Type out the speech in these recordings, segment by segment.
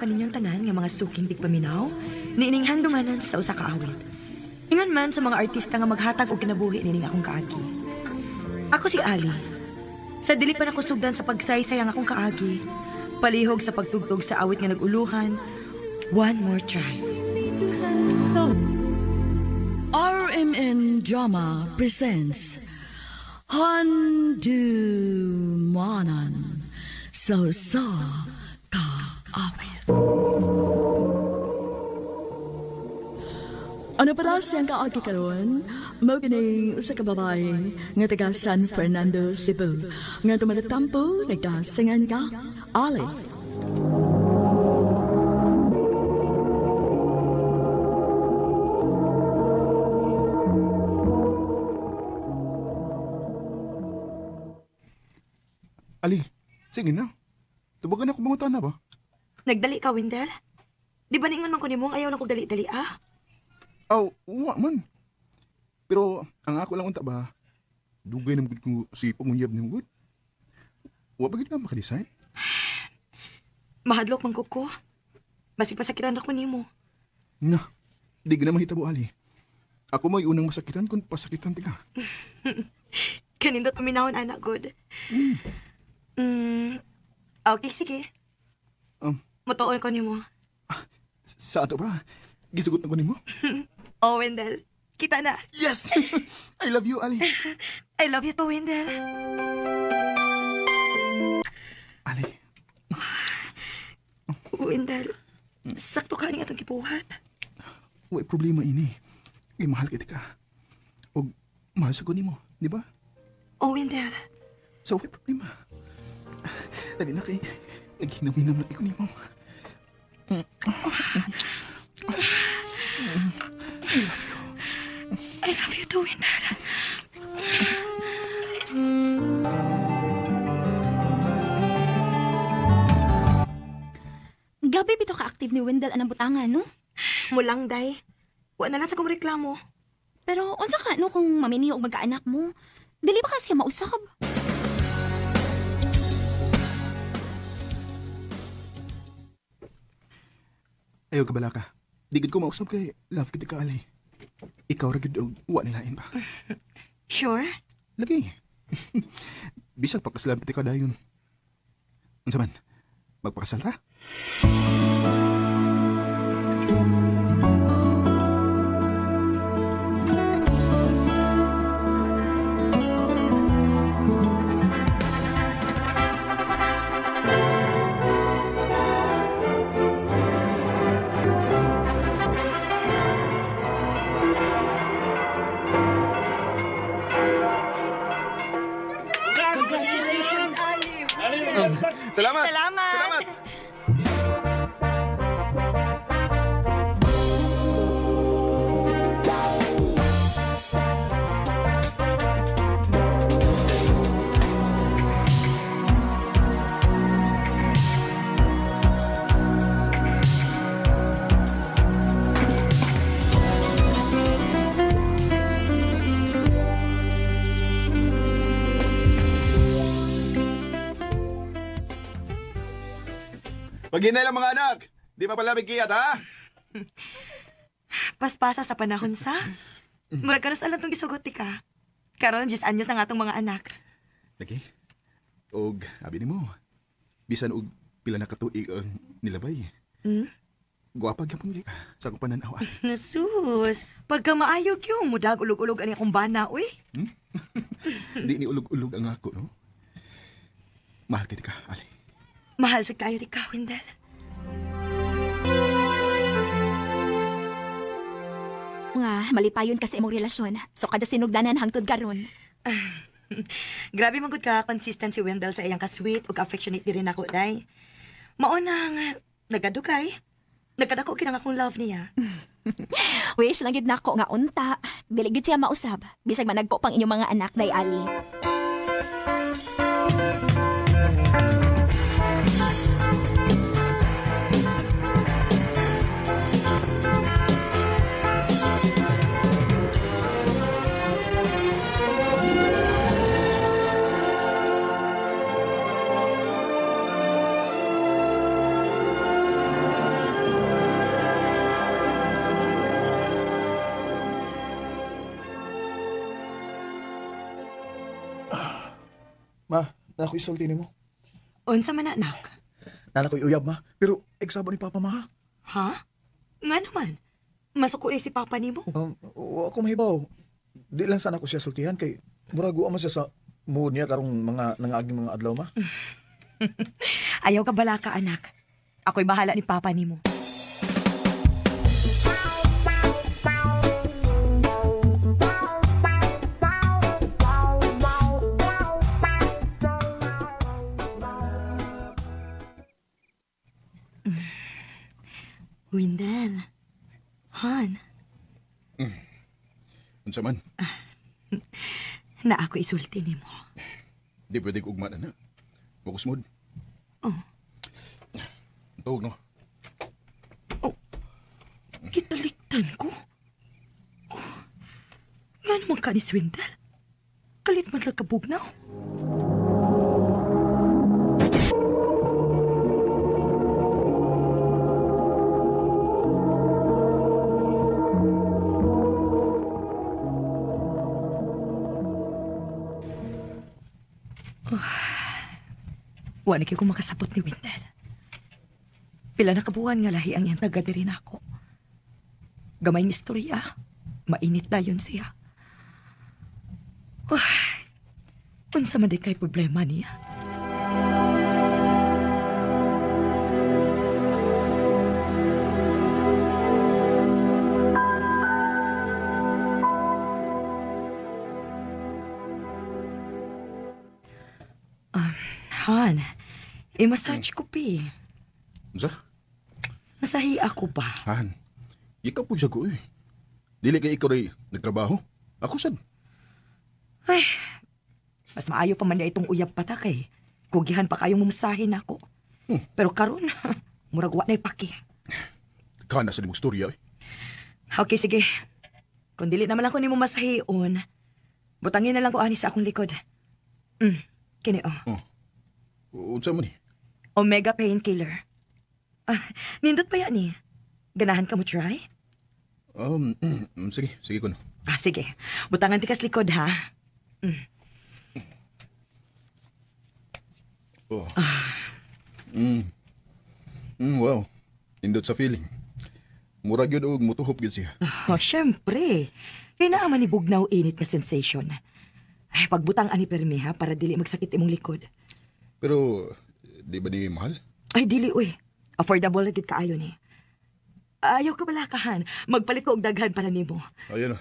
kaninyong tanan nga mga suking tigpaminaw, niining handumanan sa usa ka awit. Ingon man sa mga artista nga maghatag og kinabuhi nining akong kaagi. Ako si Ali. Sa dili pa nako sugdan sa pagsaysay ang akong kaagi, palihog sa pagtugtog sa awit nga naguluhan, One More Try. RMN Drama presents Handumanan sa kaawit. Ano para siyang kaagi karon? Mao kini usa ka babae nga taga San Fernando, Cebu. Nga tumadatampo nagdasingan ka Ali. Ali, sige na. Tubagan ako bangutan na ba? Nagdali ka, Wendell? Di ba ningon man ko nimo ayaw lang kog dali-dali, ah? Aw, uwa man. Pero ang ako lang unta ba, dugay naman ko si pangunyab ni Mugod. Uwa ba gid ka makadesign? Mahadlok man ko. Basig pasakitan ako nimo. Na, di ka na mahitabo, Ali. Ako may unang masakitan kung pasakitan ti ka. Kanindot paminahon, anak, good. Okay, sige. Matuon ko nimo. Sa ato ba? Gisugot na ko nimo? Oh, Wendell. Kita na. Yes! I love you, Ali. I love you too, Wendell. Ali. Wendell, sakto ka niya itong kipuhat. Way problema ini. Ay, mahal kita ka. O, mahal sa ko nimo, di ba? Oh, Wendell. So, way problema. Dali na kay, naghinam-hinam na ko nimo. I love you too, Wendell. Grabe bito ka-active ni Wendell anang butangan, no? Mulang, day. Wa na lang sa kong reklamo. Pero unsa ka no kung mamini og magkaanak mo? Dili ba kasi mausab? Ayaw ka bala ka. Di gid ko mausap kay love kita ka, Ali. Ikaw ra gid og wa nilain pa. Sure? Lagi. Bisag pakasalan piti ka dayon. Unsa man? Magpakasal ta? Salamat! Salamat! Salamat! Paghinay lang mga anak! Di pa pala bigkiyat, ha? Paspasa sa panahon sa. Murag karos alam tong gisugot ka. Karon 10 anyos ang atong mga anak. Lagi. Og, abi ni mo. Bisan og pila na katuig ang nilabay. Guwapa gyapon gyud sa akong pananaw. Sus, pagka maayog yung mudag ulog-ulog ani akong bana, uy. Di ni ulog-ulog ang ako, no? Mahal kita ka, Ali. Mahal sa kayo ikaw, Wendell. Nga, malipayon kasi imong relasyon. So kada sinugdanan hangtod karon. Grabe man gud ka consistent si Wendell sa iyang ka-sweet ug affectionate din ako, day. Mao nang nagadugay. Nagkadako kinang akong love niya. Wish lang gid nako nga unta. Dili gid siya mausab. Bisag managko pang inyong mga anak, day Ali. na ako isulti nimo. Unsa man anak? Nana ko'y uyab, ma. Pero, eksabo ni Papa, ma. Ha? Nga naman. Masuko si Papa nimo. Wa ko mahibaw. Di lang sana ko siya sultihan kay murago man siya sa mood niya karong mga nangaaging mga adlaw, ma. Ayaw ka bala ka, anak. Ako'y bahala ni Papa nimo. Windel. Han. Unsa man? Na ako isulti nimo. Di pwede ugma na na. Bukus mood. Oh. Tawag, no? Kitaliktan ko. Nga naman ka ni Swindle. Kalit man lang kabugnaw. Wala ko makasabot ni Windel. Pila na kabuhan nga lahi ang iyang taga rin ako. Gamay ng istorya. Mainit dayon siya. Unsa man di kay problema niya. Han, i-massage ko pi. Unsa? Masahi ako ba? Han, ikaw po siya ko eh. Dili kay ikaw rin nagtrabaho. Ako sad. Ay, mas maayo pa man niya itong uyab patak eh. Kugihan pa kayong mamasahin ako. Pero karon, murag wa na ipaki. Kana sa nimong storya eh. Okay, sige. Kung dili naman ako ni mo masahion, butangin na lang ko ani sa akong likod. Kini Unsa man eh? Omega painkiller. Nindot pa yan eh. Ganahan ka mo try? Sige ko no. Sige. Butangan ti kas likod ha. Wow. Indot sa feeling. Murag yun og mutuhop yun siya. Syempre. Kinaaman ni bugnaw init na sensation. Ay, pagbutang ani permi ha, para dili magsakit imong likod. Pero, di ba ni mahal? Ay, dili uy. Affordable na gid kaayo ni. Ayaw ka balakahan. Magpalit ko og daghan para nimo. Ayun na.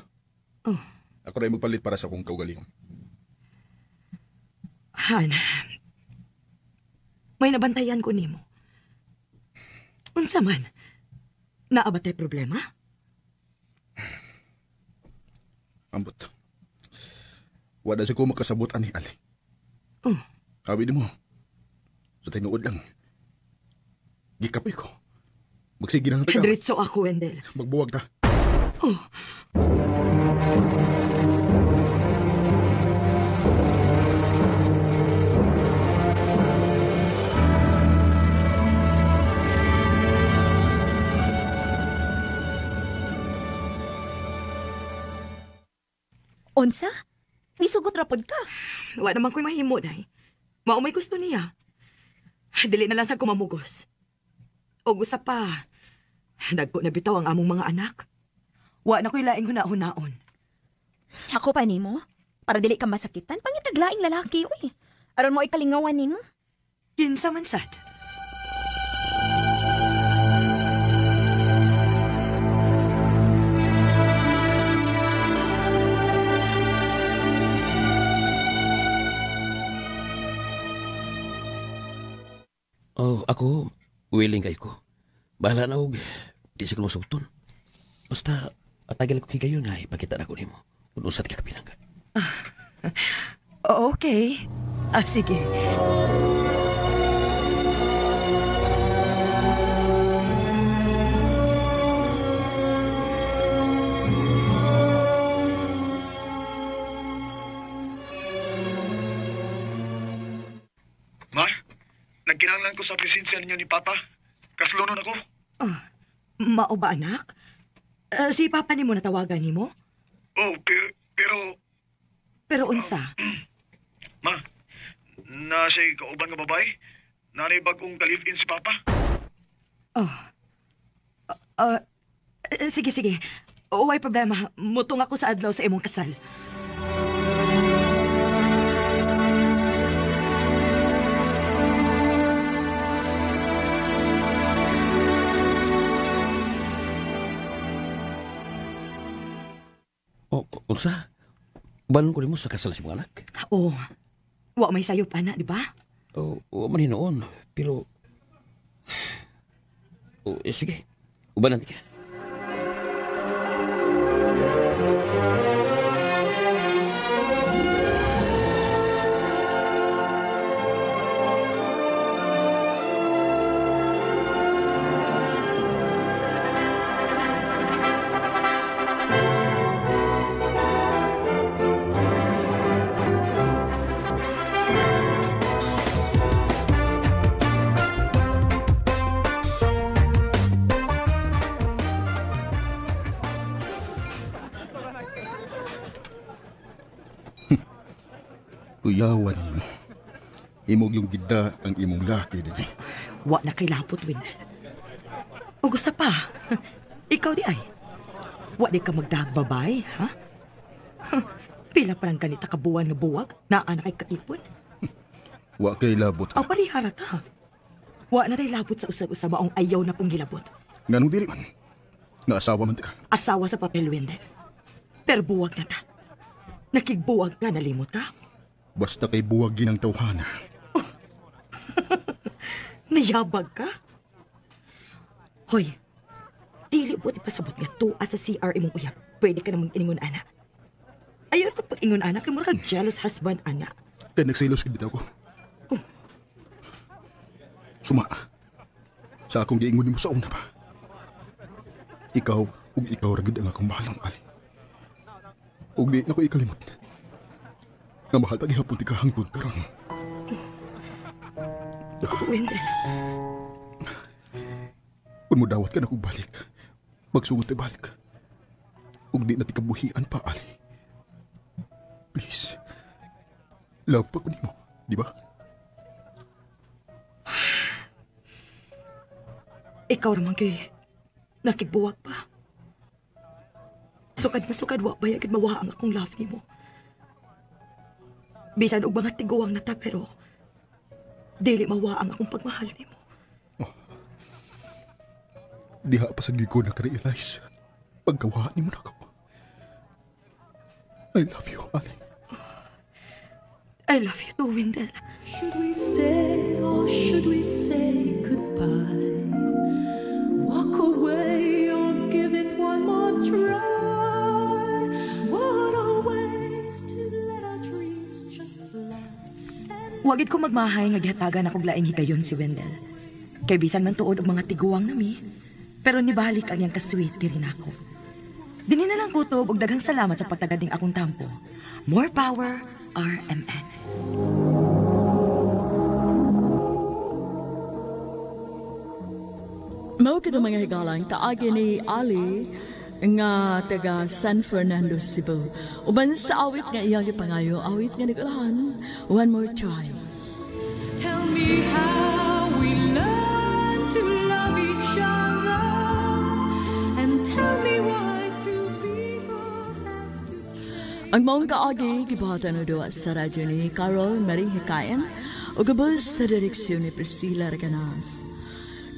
Ako rin magpalit para sa akong kaugalingon. Han, may nabantayan ko nimo. Unsa man? Naabatay problema? Ambot. Wala siya ko makasabot ani Ali. Sabi mo, sa tinuod lang. Gikapoy ko. Magsige na taga. Diretso ako, Wendell. Magbuwag ta. Unsa? Misugot rapod ka. Wa naman ko'y mahimo, day. Mao may gusto niya. Dili na lang sa kumamugos. O gusa pa, nagko na bitaw ang among mga anak. Wa na ko'y laing huna-hunaon. Ako pa nimo? Para dili ka masakitan, pangitaglaing lalaki, uy. Aron mo ikalingawan nimo? Kinsa man sad. Ako, willing kay ko. Bahala na og, di sa kumusugton. Basta, atagal ko higayon nga, ipakita na ko nimo. Kung usat ka kapinangga. Okay. Sige. Ma, nagkinahanglan ko sa presensya ninyo ni Papa. Kaslunon ako. Mao ba, anak? Si Papa ni mo natawagan ni mo? Oh, pero... Pero unsa? Ma, Na siya kauban nga babae? Nanay bagong ka-live-in si Papa? Sige, sige. Uway problema. Mutong ako sa adlaw sa imong kasal. Unsa? Banon ko nimo sa kasal si mga anak? Oo. Wa may sayop, ana, di ba? O man hinoon, pero... sige, ubanan ka. Kuyawan mo. Imog yung gida ang imong laki din. Wa na kay lapot, Wendell. O gusto pa? Ikaw di ay. Wa di ka magdagbabay, ha? Pila pa lang ganita kabuwan nga buwag na anak kay kaipon. Wa kay labot. Aw parihara ta. Wa na kay labot sa usab-usab maong ayaw na pong gilabot. Nganong dili man? Naasawa man ka. Asawa sa papel, Wendell. Pero buwag na ta. Nakigbuwag ka, nalimot ka? Basta kay buwag ginang tawhana. Nayabag ka? Hoy, dili buti pasabot nga tuwa sa CR imong uyab. Pwede ka namang iningon, ana. Ayaw ko pag ingon, ana, kay mura kag jealous husband, ana. Kaya nagsilos kibitaw ko. Suma, sa akong giingon mo sa una pa. Ikaw, ug ikaw ragid ang akong mahalang ali. Ug di na ko ikalimot. Nga mahal pa gihapon ti kahangtod karon. Wendell. Kung mo dawat ka na kong balik, magsugot ay balik. Ug di na ti kabuhian pa, Ali. Please. Love pa ko nimo, di ba? Ikaw naman kay nakigbuwag pa. Sukad na sukad, wa bayagid mawa ang akong love nimo. Bisan og mga tiguwang nata, pero dili mawa ang akong pagmahal nimo. Diha pa sa ko nakarealize. Pagkawaan ni mo na ko. I love you, Ali. I love you too, Wendell. Should we stay or should we say goodbye? Walk away or give it one more try. What a waste to let our dreams just fly. Wagid ko magmahay nga gihatagan akong laing higayon si Wendell. Kay bisan man tuod og mga tiguwang nami, pero nibalik ang iyang kasweet rin ako. Dini na lang kutob og daghang salamat sa pagtagad ning akong tampo. More power, RMN. Mao kita mga higalang kaagi ni Ali nga taga San Fernando, Cebu. Uban sa awit nga iyang ipangayo, awit nga nagulahan. One more try. Tell me how we learn to love each other, and tell me why two people have to change. Ang maong kaagi gibahatan na doon sa radyo ni Carol Marie Hikayan o gabos sa direksyon ni Priscilla Raganas.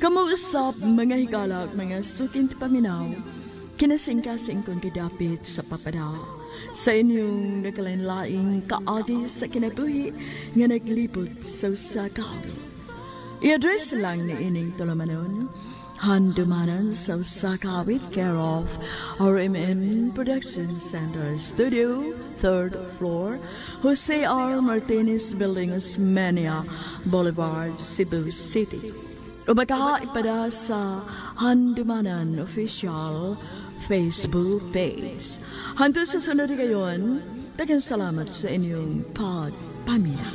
Kamuusap mga higalak, mga suking paminaw, kinasingkasing kong kidapit sa papada. Sa inyong nagkalain-laing kaagi sa kinabuhi nga naglibot sa usakawi. I-address lang ni ining tulumanon, handumanan sa usakawit care of RMN Production Center Studio, 3rd floor, Jose R. Martinez Building, Osmeña Boulevard, Cebu City. O baka ipada sa Handumanan Official Facebook page. Hantod sa sunod ngayon, tagang salamat sa inyong pagpamilya.